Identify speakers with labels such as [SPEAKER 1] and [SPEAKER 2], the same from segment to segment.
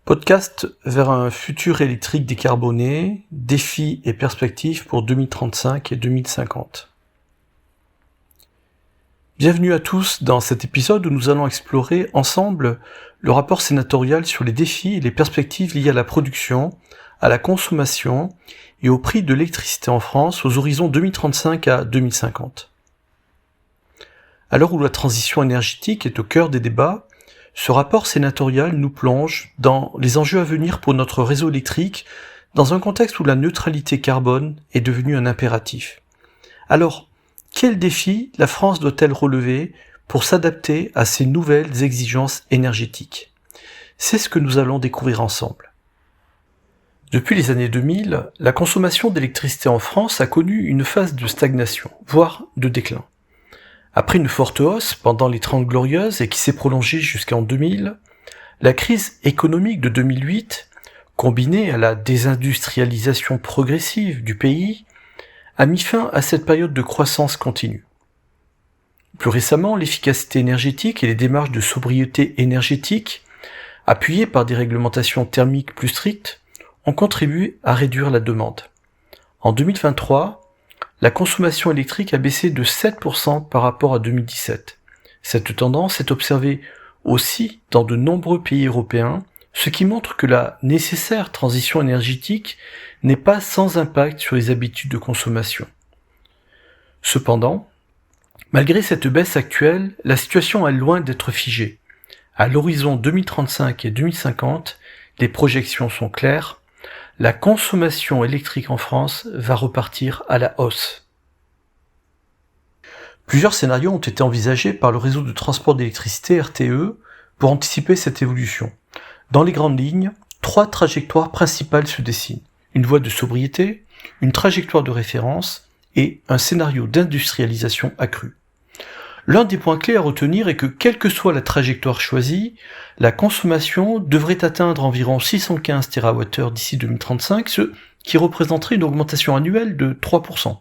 [SPEAKER 1] Podcast vers un futur électrique décarboné, défis et perspectives pour 2035 et 2050. Bienvenue à tous dans cet épisode où nous allons explorer ensemble le rapport sénatorial sur les défis et les perspectives liées à la production, à la consommation et au prix de l'électricité en France aux horizons 2035 à 2050. À l'heure où la transition énergétique est au cœur des débats, ce rapport sénatorial nous plonge dans les enjeux à venir pour notre réseau électrique dans un contexte où la neutralité carbone est devenue un impératif. Alors, quels défis la France doit-elle relever pour s'adapter à ces nouvelles exigences énergétiques ? C'est ce que nous allons découvrir ensemble. Depuis les années 2000, la consommation d'électricité en France a connu une phase de stagnation, voire de déclin. Après une forte hausse pendant les 30 Glorieuses et qui s'est prolongée jusqu'en 2000, la crise économique de 2008, combinée à la désindustrialisation progressive du pays, a mis fin à cette période de croissance continue. Plus récemment, l'efficacité énergétique et les démarches de sobriété énergétique, appuyées par des réglementations thermiques plus strictes, ont contribué à réduire la demande. En 2023, la consommation électrique a baissé de 7% par rapport à 2017. Cette tendance est observée aussi dans de nombreux pays européens, ce qui montre que la nécessaire transition énergétique n'est pas sans impact sur les habitudes de consommation. Cependant, malgré cette baisse actuelle, la situation est loin d'être figée. À l'horizon 2035 et 2050, les projections sont claires. La consommation électrique en France va repartir à la hausse. Plusieurs scénarios ont été envisagés par le réseau de transport d'électricité RTE pour anticiper cette évolution. Dans les grandes lignes, 3 trajectoires principales se dessinent. Une voie de sobriété, une trajectoire de référence et un scénario d'industrialisation accrue. L'un des points clés à retenir est que, quelle que soit la trajectoire choisie, la consommation devrait atteindre environ 615 TWh d'ici 2035, ce qui représenterait une augmentation annuelle de 3%.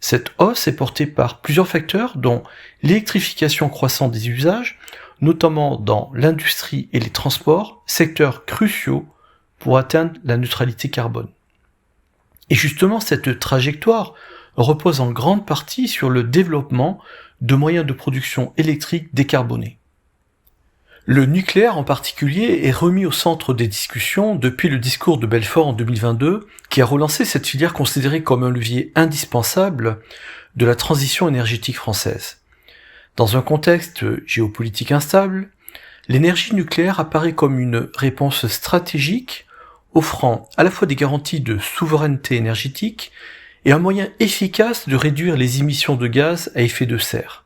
[SPEAKER 1] Cette hausse est portée par plusieurs facteurs, dont l'électrification croissante des usages, notamment dans l'industrie et les transports, secteurs cruciaux pour atteindre la neutralité carbone. Et justement, cette trajectoire repose en grande partie sur le développement de moyens de production électrique décarbonés. Le nucléaire en particulier est remis au centre des discussions depuis le discours de Belfort en 2022, qui a relancé cette filière considérée comme un levier indispensable de la transition énergétique française. Dans un contexte géopolitique instable, l'énergie nucléaire apparaît comme une réponse stratégique offrant à la fois des garanties de souveraineté énergétique et un moyen efficace de réduire les émissions de gaz à effet de serre.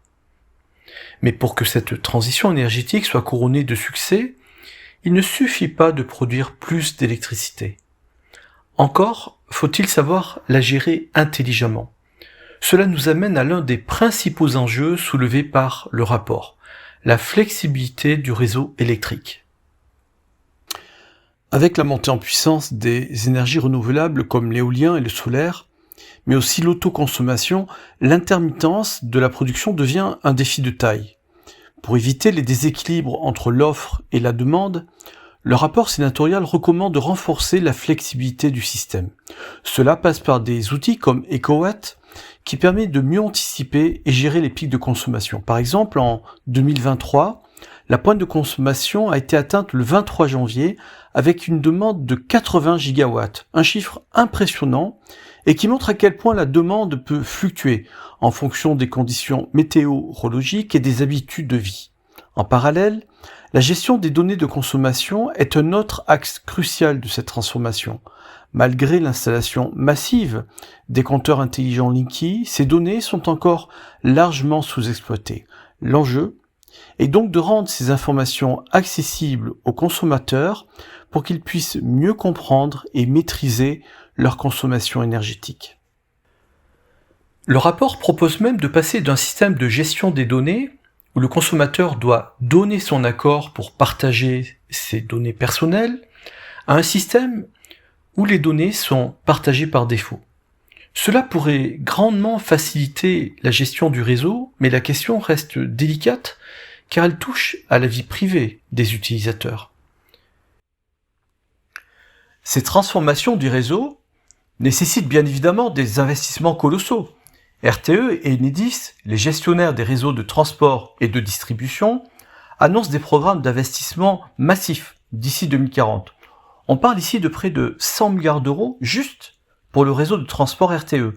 [SPEAKER 1] Mais pour que cette transition énergétique soit couronnée de succès, il ne suffit pas de produire plus d'électricité. Encore faut-il savoir la gérer intelligemment. Cela nous amène à l'un des principaux enjeux soulevés par le rapport, la flexibilité du réseau électrique. Avec la montée en puissance des énergies renouvelables comme l'éolien et le solaire, mais aussi l'autoconsommation, l'intermittence de la production devient un défi de taille. Pour éviter les déséquilibres entre l'offre et la demande, le rapport sénatorial recommande de renforcer la flexibilité du système. Cela passe par des outils comme EcoWatt, qui permet de mieux anticiper et gérer les pics de consommation. Par exemple, en 2023, la pointe de consommation a été atteinte le 23 janvier avec une demande de 80 gigawatts, un chiffre impressionnant et qui montre à quel point la demande peut fluctuer en fonction des conditions météorologiques et des habitudes de vie. En parallèle, la gestion des données de consommation est un autre axe crucial de cette transformation. Malgré l'installation massive des compteurs intelligents Linky, ces données sont encore largement sous-exploitées. L'enjeu est donc de rendre ces informations accessibles aux consommateurs pour qu'ils puissent mieux comprendre et maîtriser leur consommation énergétique. Le rapport propose même de passer d'un système de gestion des données, où le consommateur doit donner son accord pour partager ses données personnelles, à un système où les données sont partagées par défaut. Cela pourrait grandement faciliter la gestion du réseau, mais la question reste délicate car elle touche à la vie privée des utilisateurs. Ces transformations du réseau nécessitent bien évidemment des investissements colossaux. RTE et Enedis, les gestionnaires des réseaux de transport et de distribution, annoncent des programmes d'investissement massifs d'ici 2040. On parle ici de près de 100 milliards d'euros juste pour le réseau de transport RTE,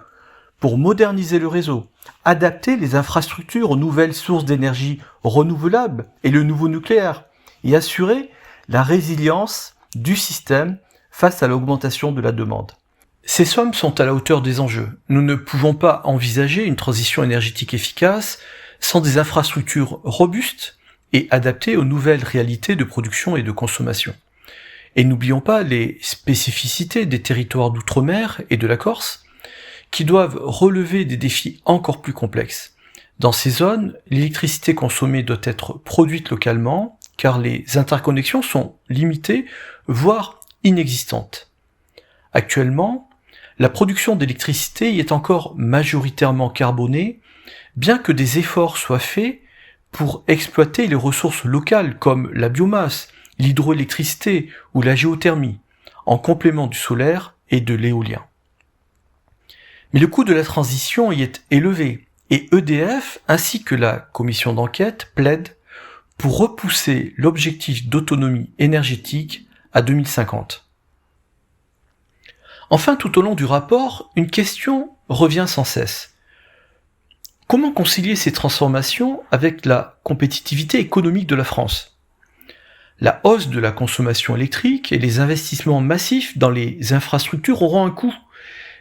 [SPEAKER 1] pour moderniser le réseau, adapter les infrastructures aux nouvelles sources d'énergie renouvelables et le nouveau nucléaire, et assurer la résilience du système face à l'augmentation de la demande. Ces sommes sont à la hauteur des enjeux. Nous ne pouvons pas envisager une transition énergétique efficace sans des infrastructures robustes et adaptées aux nouvelles réalités de production et de consommation. Et n'oublions pas les spécificités des territoires d'outre-mer et de la Corse, qui doivent relever des défis encore plus complexes. Dans ces zones, l'électricité consommée doit être produite localement, car les interconnexions sont limitées, voire inexistantes. Actuellement, la production d'électricité y est encore majoritairement carbonée, bien que des efforts soient faits pour exploiter les ressources locales comme la biomasse, l'hydroélectricité ou la géothermie, en complément du solaire et de l'éolien. Mais le coût de la transition y est élevé, et EDF ainsi que la commission d'enquête plaident pour repousser l'objectif d'autonomie énergétique à 2050. Enfin, tout au long du rapport, une question revient sans cesse. Comment concilier ces transformations avec la compétitivité économique de la France ? La hausse de la consommation électrique et les investissements massifs dans les infrastructures auront un coût,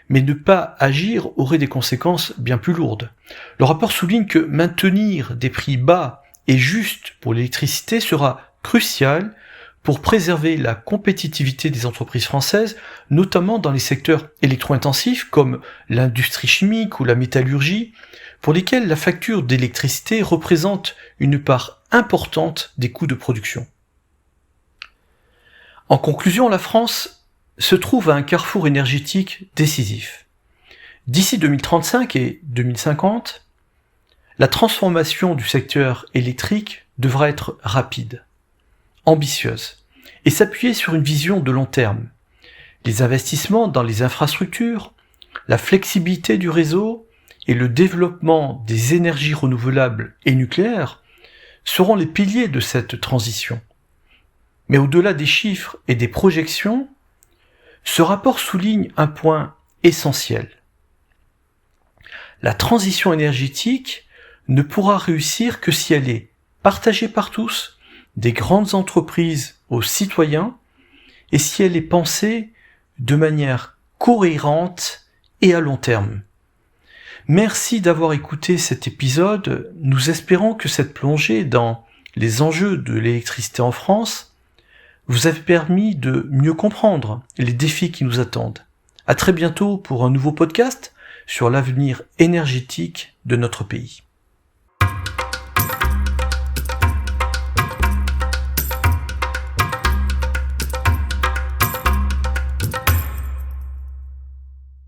[SPEAKER 1] mais ne pas agir aurait des conséquences bien plus lourdes. Le rapport souligne que maintenir des prix bas et justes pour l'électricité sera crucial pour préserver la compétitivité des entreprises françaises, notamment dans les secteurs électro-intensifs comme l'industrie chimique ou la métallurgie, pour lesquels la facture d'électricité représente une part importante des coûts de production. En conclusion, la France se trouve à un carrefour énergétique décisif. D'ici 2035 et 2050, la transformation du secteur électrique devra être rapide, ambitieuse, et s'appuyer sur une vision de long terme. Les investissements dans les infrastructures, la flexibilité du réseau et le développement des énergies renouvelables et nucléaires seront les piliers de cette transition. Mais au-delà des chiffres et des projections, ce rapport souligne un point essentiel. La transition énergétique ne pourra réussir que si elle est partagée par tous, des grandes entreprises aux citoyens, et si elle est pensée de manière cohérente et à long terme. Merci d'avoir écouté cet épisode. Nous espérons que cette plongée dans les enjeux de l'électricité en France vous a permis de mieux comprendre les défis qui nous attendent. À très bientôt pour un nouveau podcast sur l'avenir énergétique de notre pays.